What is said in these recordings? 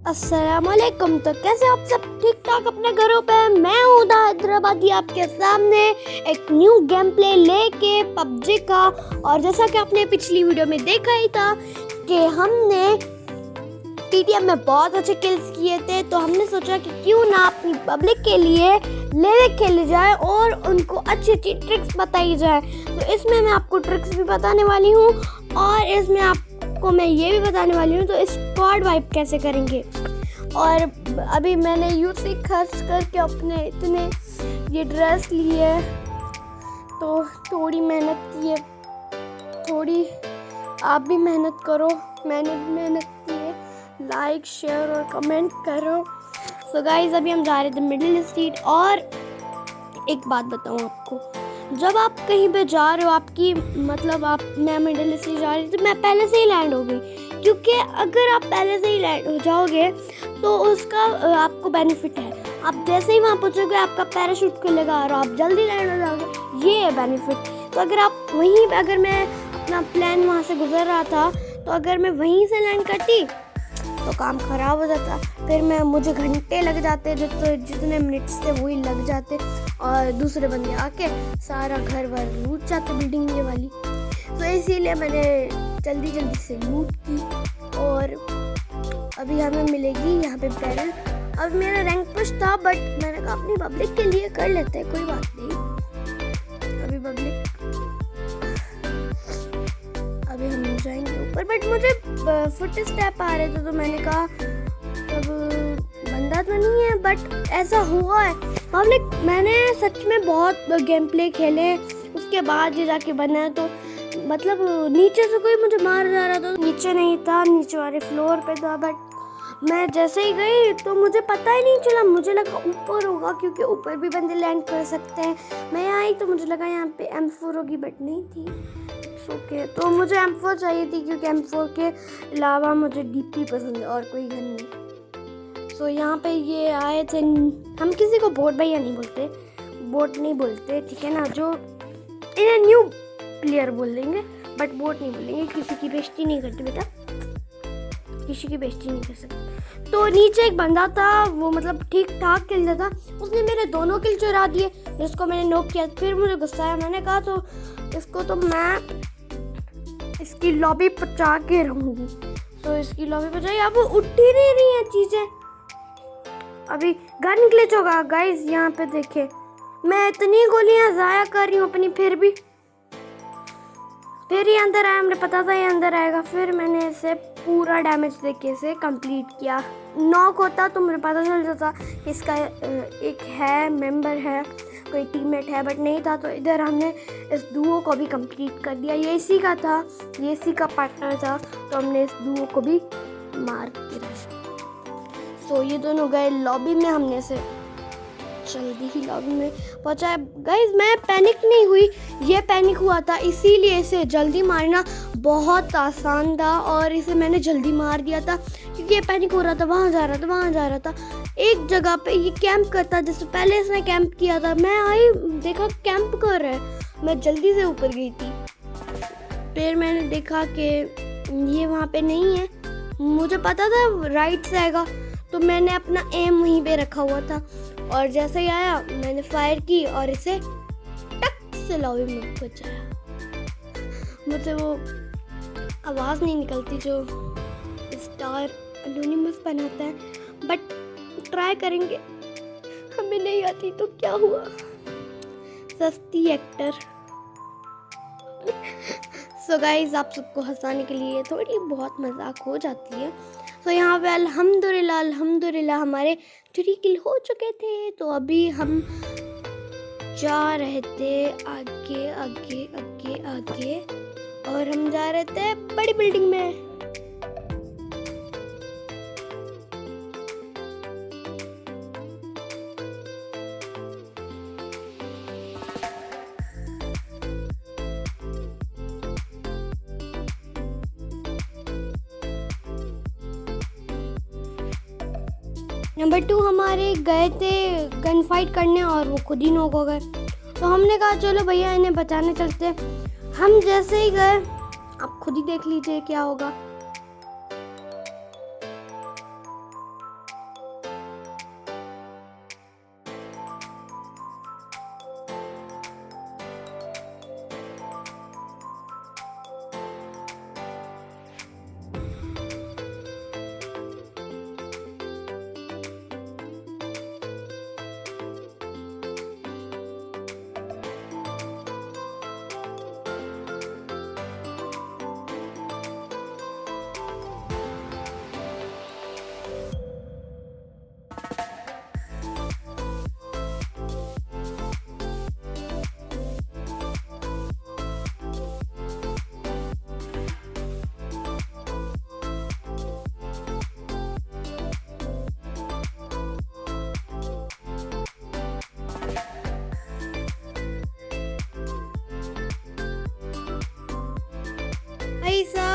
अस्सलामुअलैकुम। तो कैसे आप सब ठीक ठाक अपने घरों पे? मैं हूँ उदा हैदराबादी आपके सामने एक न्यू गेम प्ले लेके पबजी का। और जैसा कि आपने पिछली वीडियो में देखा ही था कि हमने टीटीएम में बहुत अच्छे किल्स किए थे, तो हमने सोचा कि क्यों ना अपनी पब्लिक के लिए लेवे खेली जाए और उनको अच्छी अच्छी ट्रिक्स बताई जाए। तो इसमें मैं आपको ट्रिक्स भी बताने वाली हूँ और इसमें आपको मैं ये भी बताने वाली हूँ तो स्क्वाड वाइप कैसे करेंगे। और अभी मैंने यूसी खर्च करके अपने इतने ये ड्रेस लिए, तो थोड़ी मेहनत की है, थोड़ी आप भी मेहनत करो, मैंने भी मेहनत की है। लाइक शेयर और कमेंट करो। सो गाइस, अभी हम जा रहे थे मिडिल स्ट्रीट। और एक बात बताऊँ आपको, जब आप कहीं पे जा रहे हो, आपकी मतलब मैं मिडिल स्ट्रीट जा रही थी, तो मैं पहले से ही लैंड हो गई, क्योंकि अगर आप पहले से ही लैंड हो जाओगे तो उसका आपको बेनिफिट है। आप जैसे ही वहाँ पहुँचोगे आपका पैराशूट खुलेगा और आप जल्दी लैंड हो जाओगे, ये है बेनिफिट। तो अगर मैं अपना प्लान वहाँ से गुजर रहा था, तो अगर मैं वहीं से लैंड करती तो काम ख़राब हो जाता, फिर मुझे घंटे लग जाते, जितने मिनट्स थे वही लग जाते, और दूसरे बंदे आके सारा घर वर लूट जाते, बिल्डिंग ये वाली। तो इसीलिए मैंने जल्दी जल्दी से लूट की। और अभी हमें मिलेगी यहाँ पे बैरल। अब मेरा रैंक पुश था, बट मैंने कहा अपनी पब्लिक के लिए कर लेते हैं, कोई बात नहीं। अभी हम जाएंगे ऊपर, बट मुझे फुट स्टेप आ रहे थे, तो मैंने कहा अब बंदा तो नहीं है, बट ऐसा हुआ है। पब्लिक मैंने सच में बहुत गेम प्ले खेले, उसके बाद ये जाके बना है। तो मतलब नीचे से कोई मुझे मार जा रहा था, नीचे नहीं था, नीचे वाले फ्लोर पे था, बट मैं जैसे ही गई तो मुझे पता ही नहीं चला, मुझे लगा ऊपर होगा, क्योंकि ऊपर भी बंदे लैंड कर सकते हैं। मैं आई तो मुझे लगा यहाँ पे M4 होगी, बट नहीं थी। ओके, तो मुझे M4 चाहिए थी, क्योंकि M4 के अलावा मुझे DP पसंद है और कोई गन नहीं। सो यहाँ पे ये आए थे, हम किसी को बोट भैया नहीं बोलते, बोट नहीं बोलते, ठीक है ना, जो इन्हें न्यू प्लेयर बोल देंगे, बट बोट नहीं बोलेंगे। किसी की बेइज्जती नहीं करते बेटा, किसी की बेइज्जती नहीं कर सकते। तो नीचे एक बंदा था, वो मतलब ठीक ठाक खेलता था, उसने मेरे दोनों किल चुरा दिए, जिसको मैंने नॉक किया। फिर मुझे गुस्सा आया, मैंने कहा तो इसको तो मैं इसकी लॉबी पचा के रहूंगी। तो इसकी लॉबी पचाई, अब उठ ही नहीं रही है चीजें। अभी गन ग्लिच होगा गाइस, यहाँ पे देखे मैं इतनी गोलियां जाया कर रही हूँ अपनी, फिर ये अंदर आया, मुझे पता था ये अंदर आएगा। फिर मैंने इसे पूरा डैमेज देके इसे कंप्लीट किया। नॉक होता तो मुझे पता चल जाता कि इसका एक है मेंबर है, कोई टीममेट है, बट नहीं था। तो इधर हमने इस डुओ को भी कंप्लीट कर दिया। ये इसी का था, ये इसी का पार्टनर था, तो हमने इस डुओ को भी मार दिया। तो ये दोनों गए लॉबी में, हमने इसे जल्दी ही लॉबी में पहुंचाया। गाइस मैं पैनिक नहीं हुई, ये पैनिक हुआ था, इसीलिए इसे जल्दी मारना बहुत आसान था और इसे मैंने जल्दी मार दिया था, क्योंकि ये पैनिक हो रहा था, वहाँ जा रहा था एक जगह पे। ये कैंप करता, जैसे पहले इसने कैंप किया था, मैं आई देखा कैंप कर रहा है, मैं जल्दी से ऊपर गई थी। फिर मैंने देखा कि ये वहाँ पे नहीं है, मुझे पता था राइट से आएगा, तो मैंने अपना एम वहीं पे रखा हुआ था, और जैसे ही आया मैंने फायर की और इसे टक से लॉबी में पहुंचाया। मुझे वो आवाज़ नहीं निकलती जो स्टार एनोनिमस बनाता है, बट ट्राई करेंगे। हमें नहीं आती तो क्या हुआ, सस्ती एक्टर। सो गाइज, आप सबको हंसाने के लिए थोड़ी बहुत मजाक हो जाती है। तो यहाँ पे अल्हम्दुलिल्लाह हमारे 3 किल हो चुके थे। तो अभी हम जा रहे थे आगे आगे आगे आगे, और हम जा रहे थे बड़ी बिल्डिंग में। नंबर 2 हमारे गए थे गन फाइट करने और वो खुद ही नॉक हो गए। तो हमने कहा चलो भैया इन्हें बचाने चलते। हम जैसे ही गए, आप खुद ही देख लीजिए क्या होगा।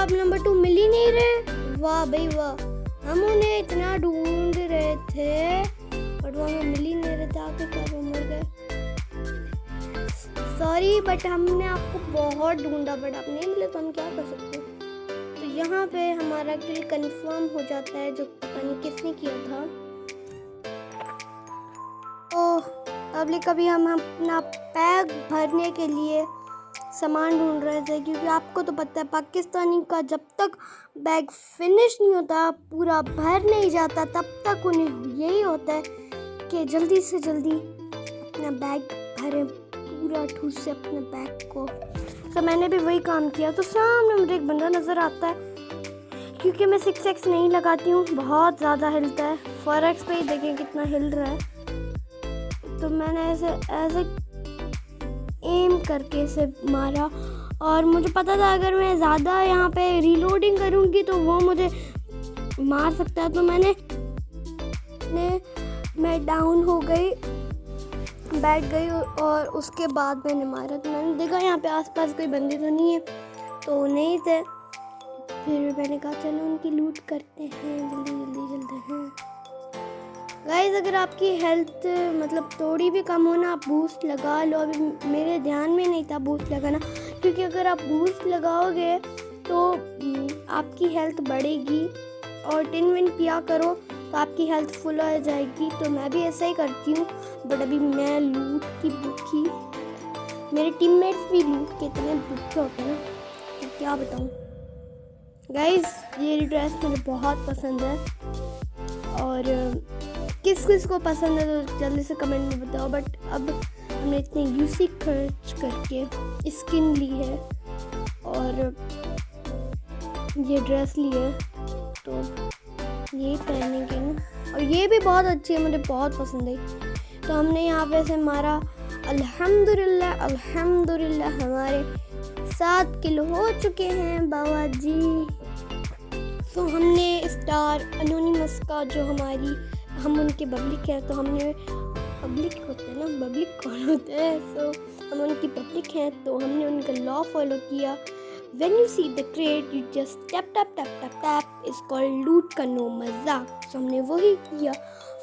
अब नंबर 2 मिल ही नहीं रहे। वाह भाई वाह, हम उन्हें इतना ढूंढ रहे थे बट वो हमें मिल ही नहीं रहे थे, आखिरकार वो मर गए। सॉरी बट हमने आपको बहुत ढूंढा बट आप नहीं मिले तो हम क्या कर सकते हैं। तो यहाँ पे हमारा किल कंफर्म हो जाता है, जो पता नहीं किसने किया था। तो पब्लिक अभी हम अपना बैग भरने के लिए सामान ढूंढ रहे थे, क्योंकि आपको तो पता है पाकिस्तानी का जब तक बैग फिनिश नहीं होता, पूरा भर नहीं जाता, तब तक उन्हें यही होता है कि जल्दी से जल्दी अपना बैग भरें, पूरा ठूस से अपने बैग को। तो मैंने भी वही काम किया। तो सामने मुझे एक बंदा नज़र आता है, क्योंकि मैं 6x नहीं लगाती हूँ, बहुत ज़्यादा हिलता है। 4x पे ही देखें कितना हिल रहा है। तो मैंने ऐसे एम करके इसे मारा, और मुझे पता था अगर मैं ज़्यादा यहाँ पे रीलोडिंग करूँगी तो वो मुझे मार सकता है। तो मैं डाउन हो गई, बैठ गई, और उसके बाद मैंने मारा। तो मैंने देखा यहाँ पे आसपास कोई बंदे तो नहीं है, तो नहीं थे। फिर मैंने कहा चलो उनकी लूट करते हैं, जल्दी हैं। गाइस अगर आपकी हेल्थ मतलब थोड़ी भी कम हो ना, आप बूस्ट लगा लो। अभी मेरे ध्यान में नहीं था बूस्ट लगाना, क्योंकि अगर आप बूस्ट लगाओगे तो आपकी हेल्थ बढ़ेगी, और टिन विन पिया करो तो आपकी हेल्थ फुल हो जाएगी। तो मैं भी ऐसा ही करती हूँ, बट अभी मैं लूट की भूखी, मेरे टीममेट्स भी लूट के इतने भूखे होते हैं ना, तो क्या बताऊँ। गाइस ये ड्रेस मुझे बहुत पसंद है, और किस किस को पसंद है तो जल्दी से कमेंट में बताओ। बट अब हमने इतने यूसी खर्च करके स्किन ली है और ये ड्रेस ली है, तो यही पहनेंगे ना। और ये भी बहुत अच्छी है, मुझे बहुत पसंद है। तो हमने यहाँ पे से मारा, अल्हम्दुलिल्लाह हमारे 7 किलो हो चुके हैं बाबा जी। तो हमने स्टार अनोनिमस का जो हम उनके पब्लिक है, तो हमने पब्लिक होते हैं ना, पब्लिक कौन होते हैं, सो हम उनकी पब्लिक हैं, तो हमने उनका लॉ फॉलो किया। When you see the crate, you just tap. It's called लूट का नो मजाक। तो हमने वही किया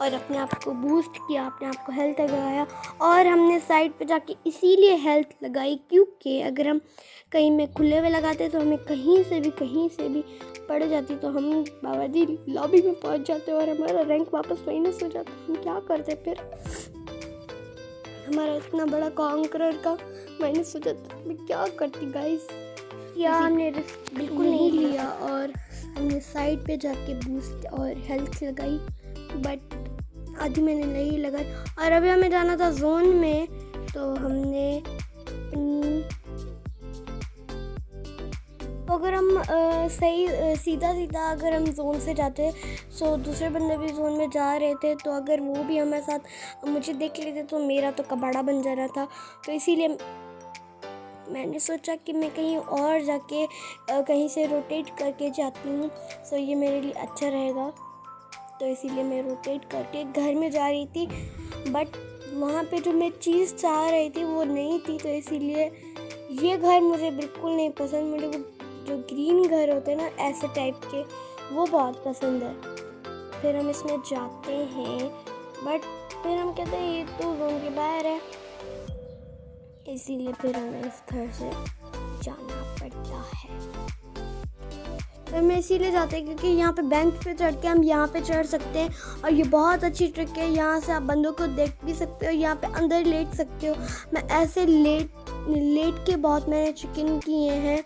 और अपने आप को बूस्ट किया, अपने आप को हेल्थ लगाया। और हमने साइड पे जाके इसीलिए हेल्थ लगाई, क्योंकि अगर हम कहीं में खुले हुए लगाते तो हमें कहीं से भी पड़ जाती, तो हम बाबा जी लॉबी में पहुंच जाते और हमारा रैंक वापस माइनस हो जाता। हम क्या करते फिर, हमारा इतना बड़ा कॉन्करर का माइनस हो जाता, मैं क्या करती गाइस। या हमने रिस्क बिल्कुल नहीं लिया और हमने साइड पे जाके बूस्ट और हेल्थ लगाई, बट आधी मैंने नहीं लगाई। और अभी हमें जाना था जोन में, तो हमने अगर हम सीधा अगर हम जोन से जाते, सो दूसरे बंदे भी जोन में जा रहे थे, तो अगर वो भी हमारे साथ मुझे देख लेते तो मेरा तो कबाड़ा बन जा रहा था। तो इसीलिए मैंने सोचा कि मैं कहीं और जाके कहीं से रोटेट करके जाती हूँ, सो ये मेरे लिए अच्छा रहेगा। तो इसीलिए मैं रोटेट करके घर में जा रही थी, बट वहाँ पे जो मैं चीज़ चाह रही थी वो नहीं थी, तो इसीलिए ये घर मुझे बिल्कुल नहीं पसंद। मुझे वो जो ग्रीन घर होते हैं ना ऐसे टाइप के, वो बहुत पसंद है। फिर हम इसमें जाते हैं, बट फिर हम कहते हैं ये तो जोन के बाहर है, इसीलिए फिर हमें इस घर से जाना पड़ता है। तो मैं इसीलिए जाते हैं क्योंकि यहाँ पे बेंच पे चढ़ के हम यहाँ पे चढ़ सकते हैं, और ये बहुत अच्छी ट्रिक है। यहाँ से आप बंदों को देख भी सकते हो, यहाँ पे अंदर लेट सकते हो। मैं ऐसे लेट के बहुत मैंने चिकन किए हैं,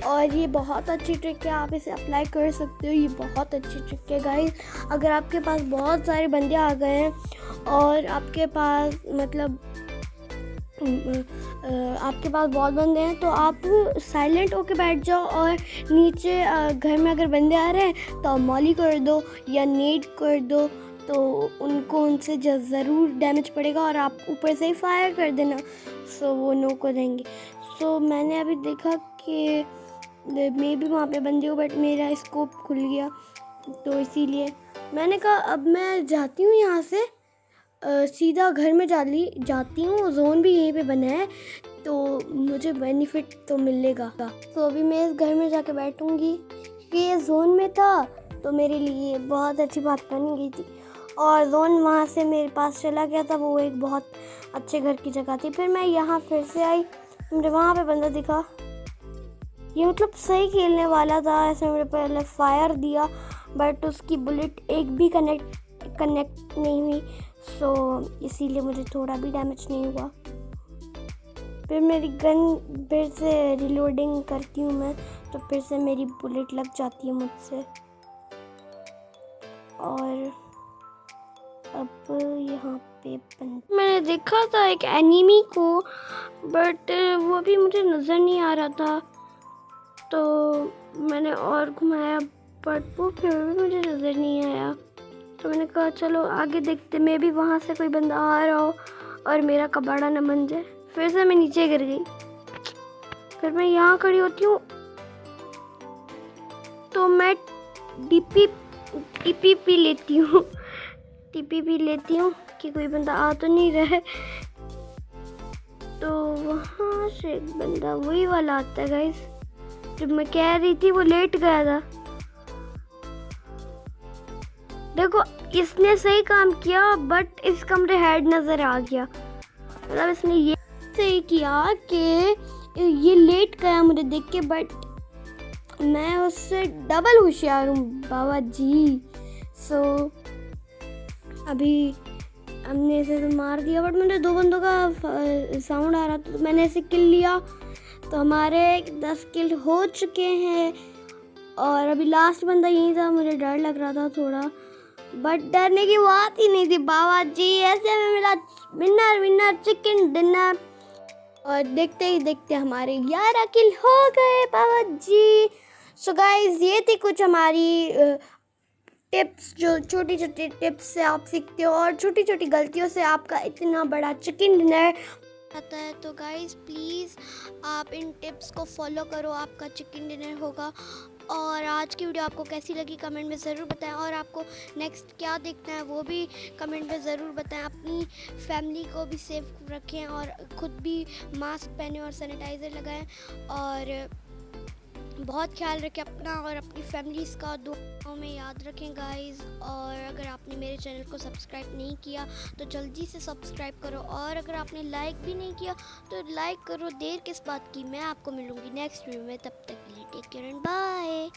और ये बहुत अच्छी ट्रिक है, आप इसे अप्लाई कर सकते हो। ये बहुत अच्छी ट्रिक है गाइस। अगर आपके पास बहुत सारे बंदे आ गए हैं और आपके पास आपके पास बहुत बंदे हैं, तो आप साइलेंट होके बैठ जाओ, और नीचे घर में अगर बंदे आ रहे हैं तो मॉली कर दो या नेट कर दो, तो उनसे ज़रूर डैमेज पड़ेगा, और आप ऊपर से ही फायर कर देना, सो वो नो को देंगे। सो मैंने अभी देखा कि मे भी वहाँ पे बंदे हो, बट मेरा स्कोप खुल गया, तो इसीलिए मैंने कहा अब मैं जाती हूँ यहाँ से सीधा घर में जाती हूँ। जोन भी यहीं पे बना है, तो मुझे बेनिफिट तो मिलेगा। तो अभी मैं इस घर में जाके बैठूंगी क्योंकि ये जोन में था, तो मेरे लिए बहुत अच्छी बात बन गई थी। और जोन वहाँ से मेरे पास चला गया था, वो एक बहुत अच्छे घर की जगह थी। फिर मैं यहाँ फिर से आई, मुझे वहाँ पे बंदा दिखा, ये मतलब सही खेलने वाला था। ऐसे मेरे पहले फायर दिया बट उसकी बुलेट एक भी कनेक्ट नहीं हुई, सो इसीलिए मुझे थोड़ा भी डैमेज नहीं हुआ। फिर मेरी गन फिर से रिलोडिंग करती हूँ मैं, तो फिर से मेरी बुलेट लग जाती है मुझसे। और अब यहाँ पे मैंने देखा था एक एनिमी को, बट वो भी मुझे नज़र नहीं आ रहा था, तो मैंने और घुमाया बट वो फिर भी मुझे नज़र नहीं आया। तो मैंने कहा चलो आगे देखते, मैं भी वहाँ से कोई बंदा आ रहा हो और मेरा कबाड़ा न बन जाए। फिर से मैं नीचे गिर गई। फिर मैं यहाँ खड़ी होती हूँ तो मैं टीपीपी लेती हूँ कि कोई बंदा आ तो नहीं रहा है। तो वहाँ से एक बंदा वही वाला आता है गाइस, जब मैं कह रही थी वो लेट गया था। देखो इसने सही काम किया बट इसका मुझे हेड नज़र आ गया, मतलब इसने ये सही किया कि ये लेट गया मुझे देख के, बट मैं उससे डबल होशियार हूँ बाबा जी। सो अभी हमने इसे तो मार दिया बट मुझे 2 बंदों का साउंड आ रहा था, तो मैंने इसे किल लिया। तो हमारे 10 किल हो चुके हैं और अभी लास्ट बंदा यही था। मुझे डर लग रहा था थोड़ा, बट डरने की बात ही नहीं थी बाबा जी। ऐसे में मिला विनर चिकन डिनर, और देखते ही देखते हमारे 11 किल हो गए बाबा जी। सो गाइस ये थी कुछ हमारी टिप्स, जो छोटी छोटी टिप्स से आप सीखते हो और छोटी छोटी गलतियों से आपका इतना बड़ा चिकन डिनर आता है। तो गाइस प्लीज़ आप इन टिप्स को फॉलो करो, आपका चिकन डिनर होगा। और आज की वीडियो आपको कैसी लगी कमेंट में ज़रूर बताएं, और आपको नेक्स्ट क्या देखना है वो भी कमेंट में ज़रूर बताएं। अपनी फैमिली को भी सेफ रखें और ख़ुद भी मास्क पहने और सैनिटाइज़र लगाएं, और बहुत ख्याल रखें अपना और अपनी फैमिलीज़ का, दुआओं में याद रखें गाइस। और अगर आपने मेरे चैनल को सब्सक्राइब नहीं किया तो जल्दी से सब्सक्राइब करो, और अगर आपने लाइक भी नहीं किया तो लाइक करो, देर किस बात की। मैं आपको मिलूँगी नेक्स्ट वीडियो में, तब तक के लिए टेक केयर एंड बाय।